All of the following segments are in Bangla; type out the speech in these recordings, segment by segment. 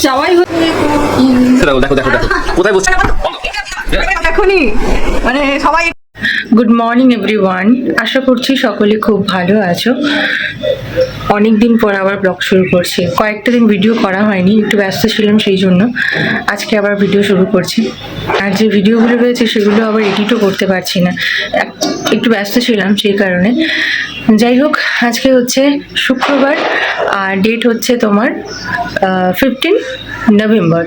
সবাই দেখো দেখো দেখো দেখো কোথায় বসছে এখনই মানে সবাই। গুড মর্নিং এভরিওয়ান, আশা করছি সকলে খুব ভালো আছো। অনেক দিন পর আবার ব্লগ শুরু করছি। কয়েকটা দিন ভিডিও করা হয়নি, একটু ব্যস্ত ছিলাম, সেই জন্য আজকে আবার ভিডিও শুরু করছি। আর যে ভিডিওগুলো রয়েছে সেগুলো আবার এডিটও করতে পারছি না, একটু ব্যস্ত ছিলাম সেই কারণে। যাই হোক, আজকে হচ্ছে শুক্রবার আর ডেট হচ্ছে তোমার 15 নভেম্বর।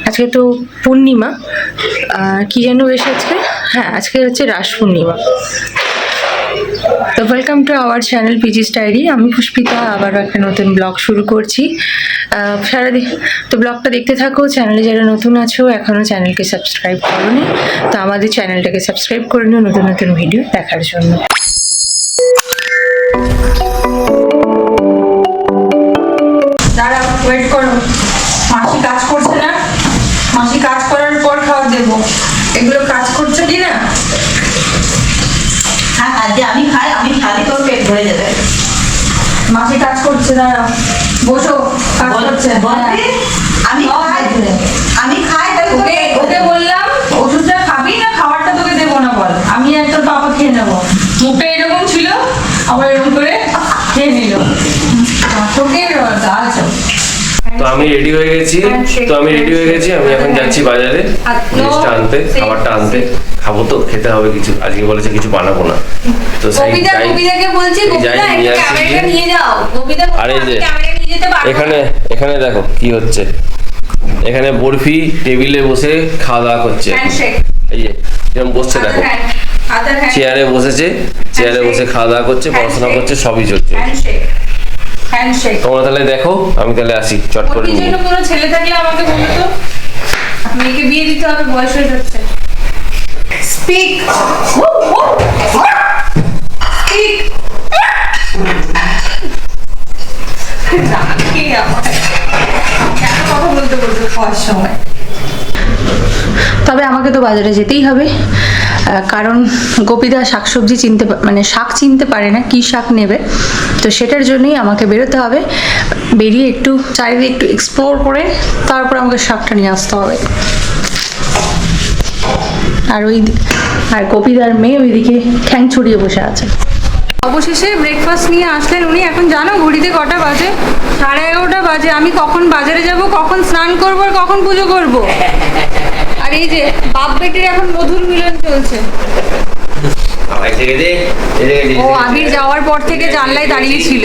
আজকে তো পূর্ণিমা, কি যেন বেশ আজকে, হ্যাঁ আজকে হচ্ছে রাস পূর্ণিমা। তো welcome to our channel PG স্টাইরি। আমি পুষ্পিতা আবার একটা নতুন ব্লগ শুরু করছি। সারাদিন তো ব্লগটা দেখতে থাকো। চ্যানেলে যারা নতুন আছো এখনও চ্যানেলকে সাবস্ক্রাইব করোনি, তো আমাদের চ্যানেলটাকে সাবস্ক্রাইব করে নিও নতুন নতুন ভিডিও দেখার জন্য। দাঁড়াও, ওয়েট করো। মাসি কাজ করছে না, মাসি কাজ করার পর খাওয়া দেবো। এগুলো কাজ করছে কি না? হ্যাঁ আজকে আমি খাই, আমি খালি তোর পেট ভরে যাবে। মাসি কাজ করছে, দাঁড়াও বসো। কাজ করছে, বলবি? আমি খাই, আমি খাই তাহলে ওকে ওকে বললাম ওষুধটা খাবি না, খাবারটা তোকে দেবো না বল। আমি একটা পাপা খেয়ে নেবো। মুখটা এরকম ছিল, আবার এরকম করে খেয়ে নিল। তোকে আচ্ছা। তো আমি রেডি হয়ে গেছি আমি এখন যাচ্ছি বাজারে জিনিসটা আনতে, খাবারটা আনতে। খাবো তো, খেতে হবে কিছু। আজকে বলেছে কিছু বানাবো না, তো কবিতাকে বলছি কবিতা একটু ক্যামেরাটা নিয়ে যাও। কবিতা আর এই যে ক্যামেরা নিয়ে যেতে পারবে না। এখানে দেখো কি হচ্ছে। এখানে বরফি টেবিলে বসে খাওয়া দাওয়া করছে। হ্যান্ডশেক। এই যে এরকম বসছে, দেখো আদার হ্যান্ড চেয়ারে বসেছে, চেয়ারে বসে খাওয়া দাওয়া করছে, পড়াশোনা করছে, সবই চলছে। Handshake handshake. তোমরা তাহলে দেখো, আমি তাহলে আসি চট করে ওর জন্য কোনো ছেলে থাকলে আমাকে বলো তো। মেয়েকে বিয়ে দিতে হবে, বয়স হয়ে যাচ্ছে। Speak speak. রাখি আমার কেন কথা বলতে বলতে খাওয়ার সময়। তবে আমাকে তো বাজারে যেতেই হবে, কারণ গোপীদা শাকসবজি মানে শাক চিনতে পারে না, কি শাক নেবে। তো সেটার জন্যই আমাকে বেরোতে হবে। বেরিয়ে একটু চারিদিকে একটু এক্সপ্লোর করে তারপর আমাকে শাকটা নিয়ে আসতে হবে। আর গোপীদার মেয়ে ওইদিকে ঠ্যাং ছড়িয়ে বসে আছে। অবশেষে ব্রেকফাস্ট নিয়ে আসলেন উনি। এখন জানো ঘড়িতে কটা বাজে? 11:30 বাজে। আমি কখন বাজারে যাব, কখন স্নান করবো, আর কখন পুজো করব। আর এই যে বাপ বেটির এখন মধুর মিলন চলছে। ও আবির যাওয়ার পর থেকে জানলায় দাঁড়িয়ে ছিল,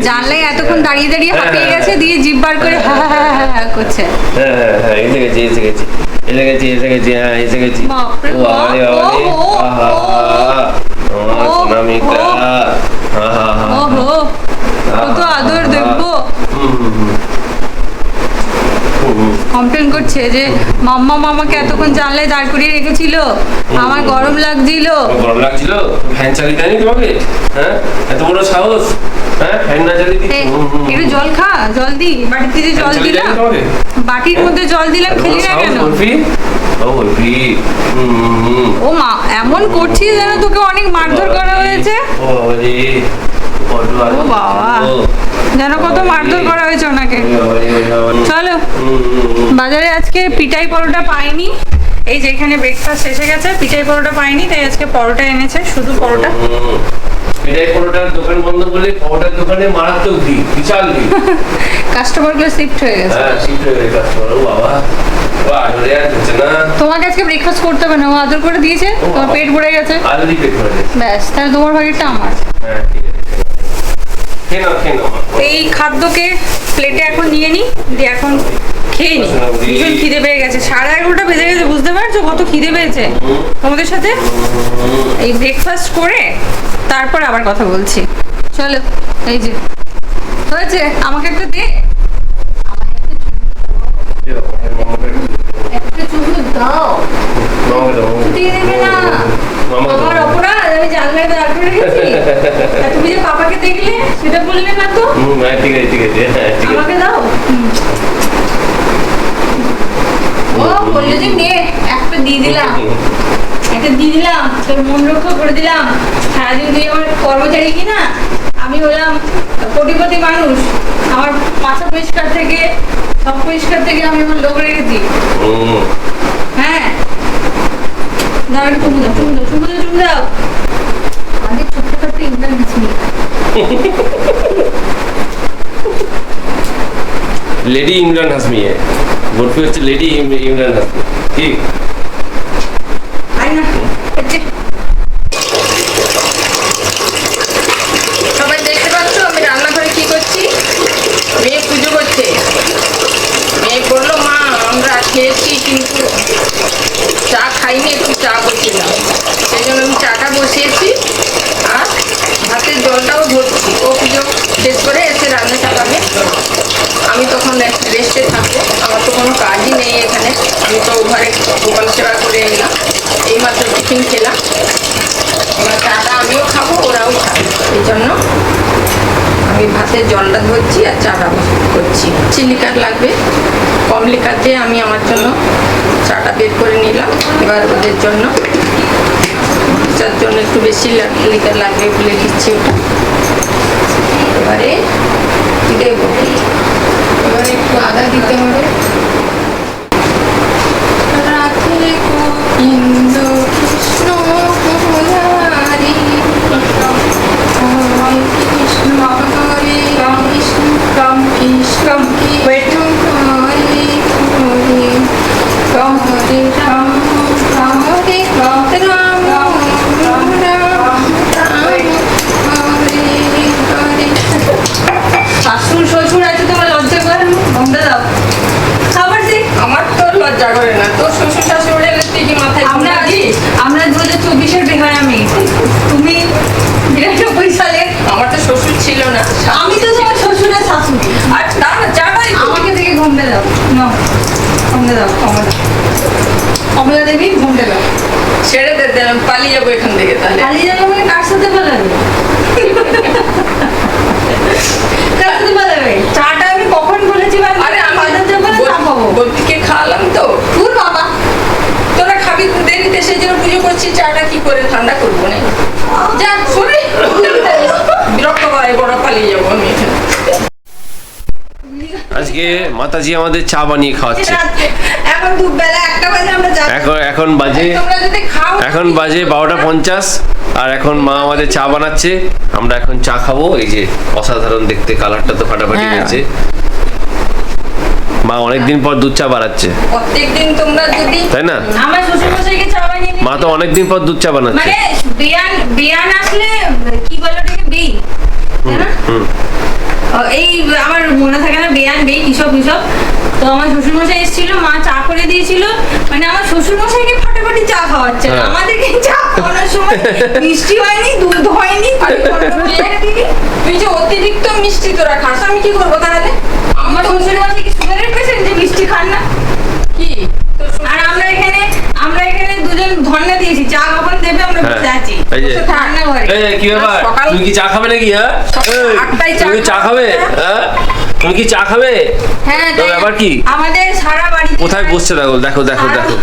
জানলায় এতক্ষণ দাঁড়িয়ে দাঁড়িয়ে হাঁপিয়ে গেছে, দিয়ে জিভ বার করে হা হা হা হা করছে। বাপরে ওহো, কত আদর দেখবো। কমপ্লেন করছে যে মাম্মা মামাকে এতক্ষণ জানলায় দাঁড় করিয়ে রেখেছিল, আমার গরম লাগছিল। ফ্যান চালিয়ে দেয়নি তোমাকে? হ্যাঁ, এত বড় সাহস। হ্যাঁ, ফ্যান না চালিয়ে দিই। একটু জল খা, জল দি। বাটিতে যে জল দিলাম, বাটির মধ্যে জল দিলাম, খেলি না কেন? ও মা, এমন করছিস যেন তোকে অনেক মারধর করা হয়েছে। ও বাবা, যেন কত মারধর করা হয়েছে ওনাকে। চলো বাজারে আজকে পিঠাই পরোটা পাইনি। এই যে এখানে ব্রেকফাস্ট এসে গেছে, পিঠাই পরোটা পাইনি, তাই আজকে পরোটা এনেছে, শুধু পরোটা। পিঠাই পরোটার দোকান বন্ধ বলে পরোটার দোকানে মারাত্মক ভিড়, বিশাল ভিড়। কাস্টমারগুলো শিফট হয়ে গেছে। হ্যাঁ, শিফট হয়ে গেছে কাস্টমার। ও বাবা, ও আদরে আর হচ্ছে না। তোমাকে আজকে ব্রেকফাস্ট করতে হবে না, ও আদর করে দিয়েছে, তোমার পেট ভরে গেছে। আলুরি পেট ভরে গেছে। ব্যাস, তাহলে তোমার ভাগেরটা আমার। হ্যাঁ ঠিক আছে, খেয়ে নাও। এই খাদ্যকে প্লেটে এখন নিয়ে নি, দিয়ে এখন খেয়ে নি। ভীষণ খিদে পেয়ে গেছে, 11:30 বেজে গেছে। বুঝতে পারছো কত খিদে পেয়েছে তোমাদের সাথে? এই ব্রেকফাস্ট করে তারপর আবার কথা বলছি। চলো, এই যে হয়েছে, আমাকে একটা দে। একটা চুমু দাও। দিয়ে দেবে না, আমার অপরাধ। আমি জানলায় দাঁড় করে রেখেছি, আর তুমি যে পাপাকে দেখলে সেটা বললে না তো। ঠিক আছে। আমাকে দাও। ও বললো যে নে, একটা দিয়ে দিলাম, তোর মন রক্ষা করে দিলাম। সারাদিন তুই আমার কর্মচারী কিনা, আমি হলাম কোটিপতি মানুষ, আমার মাথা পরিষ্কার থেকে সব পরিষ্কার থেকে আমি আমার লোক রেখেছি। হ্যাঁ দাও একটু চুমু দাও, চুমু দাও, চুমু দাও, চুমু দাও। আমাদের ছোট্টখাট্ট ইমরান হাসমি। लेडी इमरान हाशमी है, বরফি হচ্ছে লেডি ইমরান হাশমি। ঠিক আয় না এই সবাই দেখতে পাচ্ছ আমি রান্নাঘরে কি করছি? মেয়ে পুজো করছে। মেয়ে বললো মা আমরা খেয়েছি কিন্তু চা খাইনি, একটু চা করছিলাম, সেই জন্য আমি চাটা বসিয়েছি আর ভাতের জলটাও ধরছি। ও পুজো শেষ করে এসে রান্না চাপাবে, আমি তখন রেস্টে থাকবো। আমার তো কোনো কাজই নেই এখানে, আমি তো ঘরে গোপাল সেবা করে এলাম, এইমাত্র টিফিন খেলাম। এবার চাটা আমিও খাবো, ওরাও খাবে, এই জন্য আমি ভাতের জলটা ধরছি আর চাটা করছি। চিলিকার লাগবে, কম লিকার দিয়ে আমি আমার জন্য চাটা বের করে নিলাম। এবার ওদের জন্য চার জন্য একটু বেশি লিকার লাগবে বলে দিচ্ছি ওটা। এবারে দেবো, এবারে একটু আদা দিতে হবে। রাধে গোবিন্দ কৃষ্ণ মুরারি, হরে কৃষ্ণ হরে কৃষ্ণ কৃষ্ণ কৃষ্ণ হরে হরে, হরে রাম হরে রাম রাম রাম হরে হরে। শাশুড় শ্বশুর আছে, তোমার লজ্জা করে না? ঘুমটা দাও, খাবার দে। আমার তো লজ্জা করে না, তোর শ্বশুর শাশুড়ি এলে তুই কি মাথায় আমরা আছি, আমরা 2024-এর বেহায়া মেয়ে, তুমি 92 সালে। আমার তো শ্বশুর ছিল না। আমি তো তোমার শ্বশুরের শাশুড়ি। আর তা না চাটাই আমাকে থেকে ঘুমটা দাও, নাও ঘুমটা দাও, কমলা কমলা দেবী ঘুমটা দাও। ছেড়ে দে, আমি পালিয়ে যাবো এখান থেকে তাহলে। কালি যাবো মানে কার সাথে পালাবে? কার সাথে পালাবে? চাটা আমি কখন বলেছি? আরে আমি বাজার যাবো না, চা খাবো। বলতিকে খাওয়ালাম তো। তোর বাবা তোরা খাবি দেরিতে, সেই জন্য পুজো করছি, চাটা কি করে ঠান্ডা করবো না? যা সরে, বিরক্ত করাই বড়, পালিয়ে যাবো আমি এখানে। আজকে মাতাজি আমাদের চা বানিয়ে খাওয়াচ্ছে। এখন দুপুরবেলা 1টা বাজে, আমরা চা এখন বাজে তোমরা যদি খাও, এখন বাজে 12:50 আর এখন মা আমাদের চা বানাচ্ছে, আমরা এখন চা খাবো। এই যে অসাধারণ দেখতে, কালারটা তো ফাটাফাটি হয়েছে। মা অনেকদিন পর দুধ চা বানাচ্ছে, প্রত্যেকদিন তোমরা যদি তাই না? আমার শ্বশুর মশাইকে চা বানিয়ে দিই। মা তো অনেকদিন পর দুধ চা বানাচ্ছে। মানে বিয়ান আসলে কি বলে ওটাকে, বেই, তাই না? এই আমার মনে থাকে না, বেয়ান বেই কিসব কিসব। তো আমার শ্বশুর মশাই এসেছিল, মা চা করে দিয়েছিল, মানে আমার শ্বশুর মশাইকে ফাটাফাটি চা খাওয়াচ্ছে, হ্যাঁ। আমাদেরকে চা খাওয়ানোর সময় মিষ্টি হয়নি, দুধ হয়নি, তুই যে অতিরিক্ত মিষ্টি তোরা খাস, আমি কি করবো তাহলে? আমার শ্বশুর মশাই কি সুগারের পেশেন্ট যে মিষ্টি খান না? কি তোর শ্বশুর- আর আমরা এখানে দুজন ধর্ণা দিয়েছি, চা কখন দেবে আমরা হ্যাঁ। বসে আছি এই যে রান্নাঘরে। এই কি ব্যাপার, সকাল- তুমি কি চা খাবে নাকি? হ্যাঁ সকাল এই, 8টায় চা তুমি কি চা খাবে? হ্যাঁ তুমি কি চা খাবে? হ্যাঁ, তো তাই ব্যাপার কি? আমাদের সারা বাড়িতে কোথায় বসছে দেখো, দেখো দেখো দেখো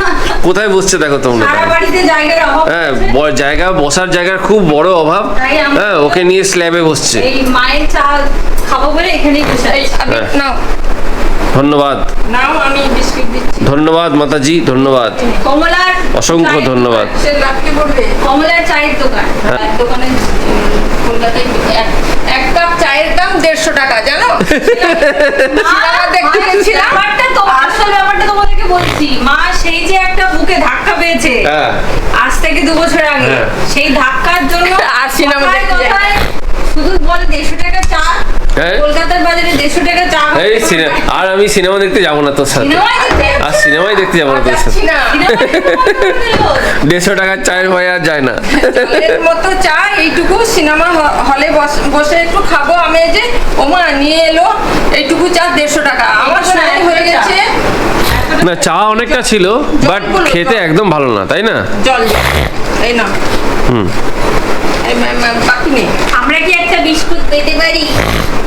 কোথায় বসছে দেখো তোমরা। সারা বাড়িতে জায়গার অভাব হ্যাঁ হচ্ছে। জায়গা, বসার জায়গার খুব বড় অভাব। তাই আমরা- হ্যাঁ ওকে নিয়ে স্ল্যাবে বসছে। এই মায়ের চা খাবো বলে এখানেই বসে এই, আছি। আমি হ্যাঁ। নাও ধন্যবাদ, নাও, আমি বিস্কিট দিচ্ছি। ধন্যবাদ মাতাজি, ধন্যবাদ, কমলার অসংখ্য চায়ের ধন্যবাদ। সে লাভকে পড়বে। কমলার চায়ের দোকান, হ্যাঁ। চায়ের দোকানে কলকাতায় এক কাপ চায়ের দাম 150 টাকা, জানো? সিনেমা দেখতে গেছিলাম। ব্যাপারটা তোমাদেরকে বলছি, মা সেই যে একটা বুকে ধাক্কা পেয়েছে হ্যাঁ আজ থেকে 2 বছর আগে, হ্যাঁ। সেই ধাক্কার জন্য আর সিনেমা কথায় দেখতে যায়। কথায় শুধু বলে 150 টাকা চা, হ্যাঁ। কলকাতার বাজারে 150 টাকা চা। এই আর আমি সিনেমা দেখতে যাবো না তোর সাথে, সিনেমায় দেখতে আর সিনেমাই দেখতে যাবো না তোর সাথে। যাচ্ছি না। সিনেমায় দেখতে লোক। 150 টাকার চায়ের ভয় আর যায় না। জলের মতো চা এইটুকু সিনেমা হলে বসে একটু খাবো। আমি এই যে ওমা নিয়ে এলো এইটুকু চা 150 টাকা। আমার সময় হয়ে গেছে। না চা অনেকটা ছিল, বাট খেতে একদম ভালো না, তাই না? জল এই না, বাকি নেই। আমরা কি একটা বিস্কুট পেতে পারি?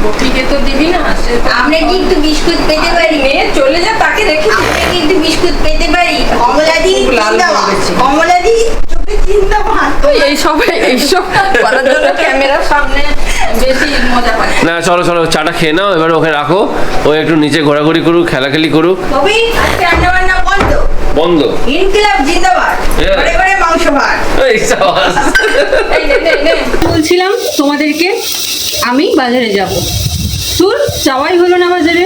বটিকে তো দিবি না, সে তো- আমরা কি একটু বিস্কুট পেতে পারি? মেয়ে চলে যা, তাকে দেখি। আমরা কি একটু বিস্কুট পেতে পারি? কমলাদি খুব লাল চিন্তা হয়ে গেছে। কমলাদি চোখে চিন্তা ভাত। তুই এইসব করার জন্য ক্যামেরার সামনে বেশি মজা পায়। না চলো চলো, চাটা খেয়ে নাও, এবার ওকে রাখো, ও একটু নিচে ঘোরাঘুরি করুক, খেলাখেলি করুক। কবি আজকে রান্না বান্না বন্ধ। বন্ধ। ইনকিলাব জিন্দাবাদ। ঘরে ঘরে মাংস ভাত। এই সাবাস। বলছিলাম তোমাদেরকে আমি বাজারে যাব, তোর যাওয়াই হলো না বাজারে।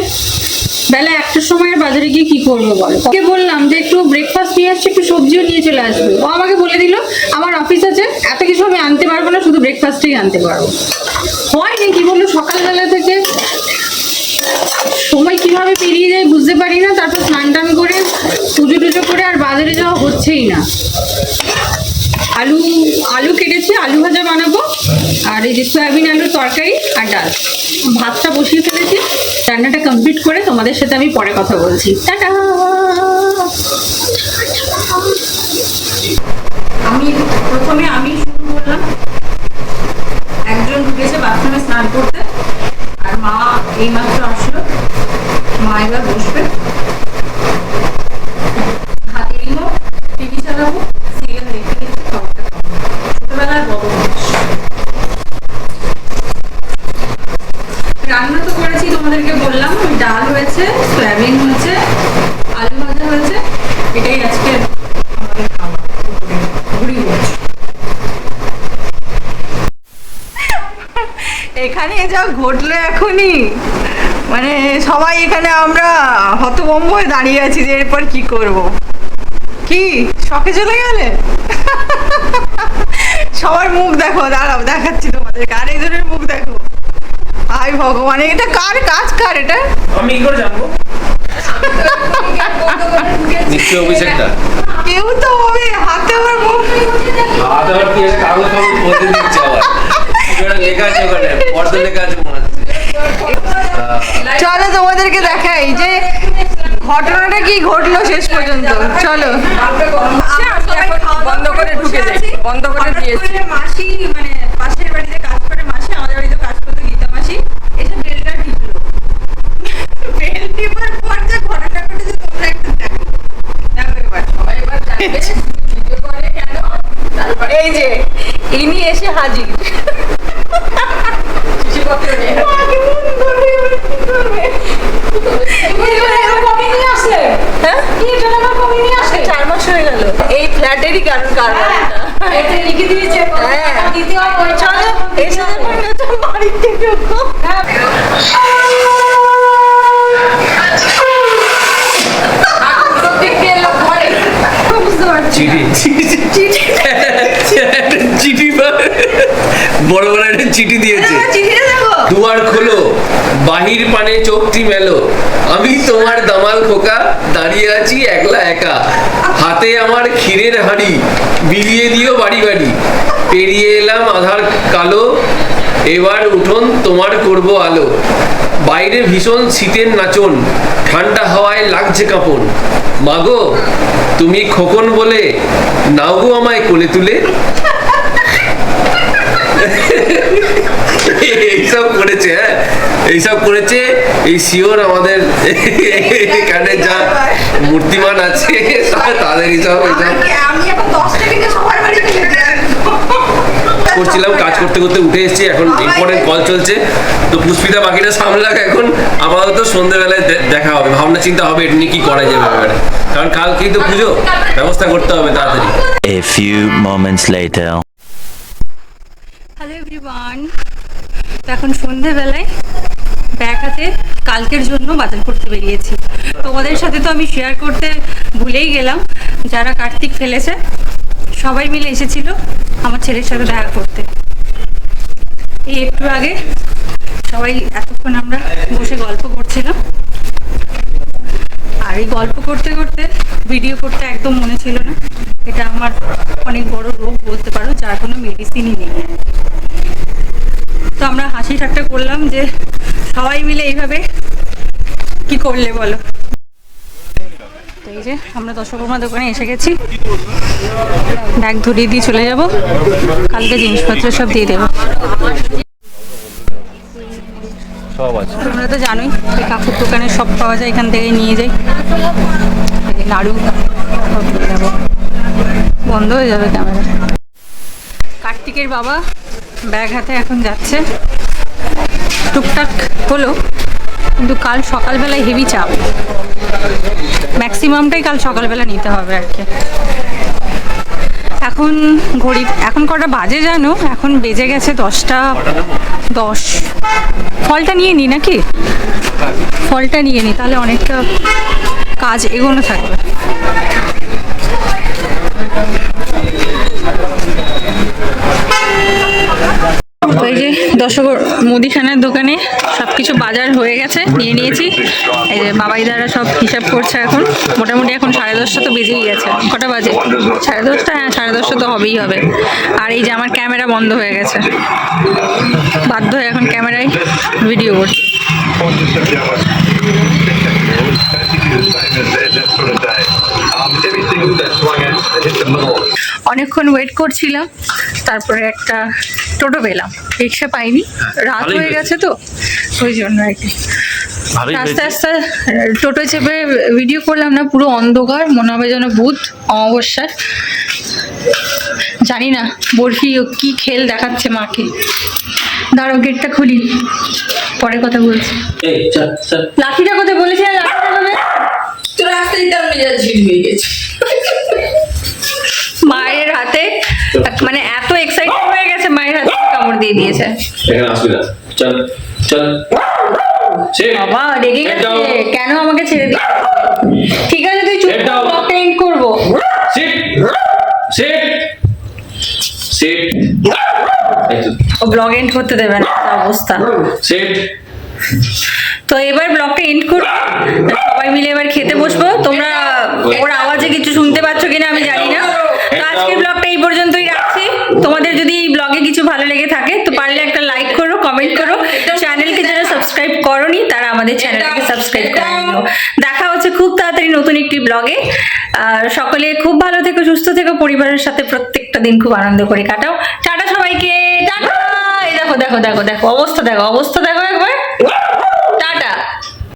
বেলা 1টার সময় আর বাজারে গিয়ে কি করবো বলো? ওকে বললাম যে একটু ব্রেকফাস্ট নিয়ে আসছে, একটু সবজিও নিয়ে চলে আসবে। ও আমাকে বলে দিল আমার অফিস আছে, এত কিছু আমি আনতে পারবো না, শুধু ব্রেকফাস্টই আনতে পারবো। হয় না, কি বললো, সকালবেলা থেকে সময় কিভাবে পেরিয়ে যায় বুঝতে পারি না। তারপর স্নান টান করে পুজো টুজো করে আর বাজারে যাওয়া হচ্ছেই না। আলু কেটেছি, আলু ভাজা বানাবো, আর এই যে সয়াবিন আলুর তরকারি আর ডাল। ভাতটা বসিয়ে ফেলেছি, রান্নাটা কমপ্লিট করে তোমাদের সাথে আমি পরে কথা বলছি। টাটা। প্রথমে আমি শুরু করলাম। একজন ঢুকেছে বাথরুমে স্নান করতে, আর মা এইমাত্র আসলো। মা এবার বসবে, হাতে রিমোট, টিভি চালাবো, সিরিয়াল দেখতে দেখতে খাবারটা খাবো। ছোটবেলার বদমাইশ। রান্না তো করেছি, তোমাদেরকে বললাম। ওই ডাল হয়েছে, সয়াবিন হয়েছে, আলু ভাজা হয়েছে, এটাই আজকে আমাদের খাওয়া। ঘুরি হচ্ছে এখানে যা ঘটলো এখনই, মানে সবাই এখানে আমরা হতভম্ব হয়ে দাঁড়িয়ে আছি যে এরপর কি করব। কি শখে চলে গেলে? সবার মুখ দেখো, দাঁড়াও দেখাচ্ছি তোমাদেরকে। আরেকজনের মুখ দেখো। হাই ভগবান, এটা কার কাজ, কার এটা? আমি কি করে জানবো? নিশ্চয় অভিষেকটা। কেউ তো হবে, হাতে আমার মুখ। হাত আবার কি আছে, কাগজ ফাগজ বদলে দিচ্ছে আবার। লেখা আছে ওখানে, পর্দা লেখা আছে মনে হচ্ছে। চলো তোমাদেরকে দেখাই যে ঘটনাটা কি ঘটলো শেষ পর্যন্ত। চলো বন্ধ করে ঢুকে যাই, বন্ধ করে দিয়েছি। মাসি মানে পাশের বাড়িতে কাজ করে, মাসি আমাদের বাড়িতে কাজ করতে, গীতা মাসি এসে বেলটা টিপলো। বেল টিপার পর যে ঘটনা ঘটেছে তোমরা একটু দেখো। দেখো এবার সবাই এবার জানবে ভিডিও করে কেন। তারপরে এই যে ইনি এসে হাজির। শিশুপত্র নিয়ে চার মাস হয়ে গেল এই ফ্ল্যাটেরই কারণ লিখে দিয়েছে। চলো এসে বাড়ির থেকে চিঠি বড় বড় একটা চিঠি দিয়েছে। দুয়ার খোলো, বাহির পানে চোখটি মেলো, আমি তোমার দামাল খোকা, দাঁড়িয়ে আছি একলা একা, হাতে আমার ক্ষীরের হাঁড়ি, বিলিয়ে দিও বাড়ি বাড়ি, পেরিয়ে এলাম আধার কালো, এবার উঠোন তোমার করব আলো, বাইরে ভীষণ শীতের নাচন, ঠান্ডা হাওয়ায় লাগছে কাঁপন, মাগো তুমি খোকন বলে নাও গো আমায় কোলে তুলে। এইসব করেছে, হ্যাঁ এইসব করেছে এই শিওর আমাদের এখানে যা মূর্তিমান আছে তাদের হিসাব আমি এখন 10 টাকা সবার বাড়ি ফেলে দিই। করছিলাম, কাজ করতে করতে উঠে এসেছি, এখন ইম্পর্টেন্ট কল চলছে, তো পুষ্পিতা বাকিটা সামলাক। এখন আপাতত সন্ধ্যেবেলায় দেখা হবে, ভাবনা চিন্তা হবে এটা নিয়ে কি করা যাবে এবারে, কারণ কালকেই তো পুজো, ব্যবস্থা করতে হবে তাড়াতাড়ি। A few moments later. Hello everyone, তো এখন সন্ধেবেলায় ব্যাগ হাতে কালকের জন্য বাজার করতে বেরিয়েছি। তোমাদের সাথে তো আমি শেয়ার করতে ভুলেই গেলাম, যারা কার্তিক ফেলেছে সবাই মিলে এসেছিল আমার ছেলের সাথে দেখা করতে। এই একটু আগে সবাই এতক্ষণ আমরা বসে গল্প করছিলাম, আর এই গল্প করতে করতে ভিডিও করতে একদম মনে ছিল না। এটা আমার অনেক বড় রোগ বলতে পারো, যার কোনো মেডিসিনই নেই। তো আমরা হাসি ঠাট্টা করলাম যে সবাই মিলে এইভাবে কি করলে বলো। তো এই যে আমরা দশকর্মা দোকানে এসে গেছি, ব্যাগ ধরিয়ে দিয়ে চলে যাব, কালকে জিনিসপত্র সব দিয়ে দেবো। সব আছে, তোমরা তো জানোই এই কাকুর দোকানে সব পাওয়া যায়, এখান থেকে নিয়ে যাই। নাড়ু সব নিয়ে যাবো, বন্ধ হয়ে যাবে ক্যামেরা। কার্তিকের বাবা ব্যাগ হাতে এখন যাচ্ছে, টুকটাক হলো, কিন্তু কাল সকালবেলায় হেভি চাপ, ম্যাক্সিমামটাই কাল সকালবেলা নিতে হবে আর কি। এখন ঘড়ি এখন কটা বাজে জানো? এখন বেজে গেছে 10টা 10। ফলটা নিয়ে নিই নাকি? ফলটা নিয়ে নিই, তাহলে অনেকটা কাজ এগোনো থাকবে। ওই যে দশকর মুদিখানার দোকানে সব কিছু বাজার হয়ে গেছে, নিয়ে নিয়েছি। এই যে বাবাইদারা সব হিসাব করছে এখন, মোটামুটি এখন 10:30 তো বেজেই গেছে। কটা বাজে? 10:30? হ্যাঁ 10:30 তো হবেই হবে। আর এই যে আমার ক্যামেরা বন্ধ হয়ে গেছে, বাধ্য হয়ে এখন ক্যামেরায় ভিডিও করছি। অনেকক্ষণ ওয়েট করছিলাম, তারপরে একটা টোটো পেলাম, রিক্সা পাইনি, রাত হয়ে গেছে তো ওই জন্য আর কি। আস্তে আস্তে টোটো চেপে ভিডিও করলাম না, পুরো অন্ধকার, মনে হবে যেন ভূত অমাবস্যার। জানি না বরফি কি খেল দেখাচ্ছে মাকে। দাঁড়াও গেটটা খুলি, পরে কথা বলছি। লাঠিটা কোথায় বলেছি? লাঠিটা কোথায়? তো রাস্তায় দিতে আমি ঝিট হয়ে গেছি। মায়ের হাতে মানে এত এক্সাইটেড হয়ে গেছে, মায়ের হাতে কামড় দিয়ে দিয়েছে। এখানে আসবি না, চল চল। বাবা রেগে গেছে, কেন আমাকে ছেড়ে দিই? ঠিক আছে তুই চুপ, ব্লগটা এন্ড করবো। ও ব্লগ এন্ড করতে দেবে না, অবস্থা। তো এবার ব্লগটা এন্ড করবো, সবাই মিলে এবার খেতে বসবো। তোমরা ওর আওয়াজে কিছু শুনতে পাচ্ছ কিনা আমি জানি না। তো আজকের ব্লগটা এই পর্যন্তই রাখছি। তোমাদের যদি এই ব্লগে কিছু ভালো লেগে থাকে তো পারলে একটা লাইক করো, কমেন্ট করো। চ্যানেলকে যারা সাবস্ক্রাইব করোনি তারা আমাদের চ্যানেলকে সাবস্ক্রাইব করে নিও। দেখা হচ্ছে খুব তাড়াতাড়ি নতুন একটি ব্লগে। আর সকলে খুব ভালো থেকো, সুস্থ থেকো, পরিবারের সাথে প্রত্যেকটা দিন খুব আনন্দ করে কাটাও। টাটা সবাইকে, টাটা। এই দেখো দেখো দেখো দেখো অবস্থা দেখো, অবস্থা দেখো।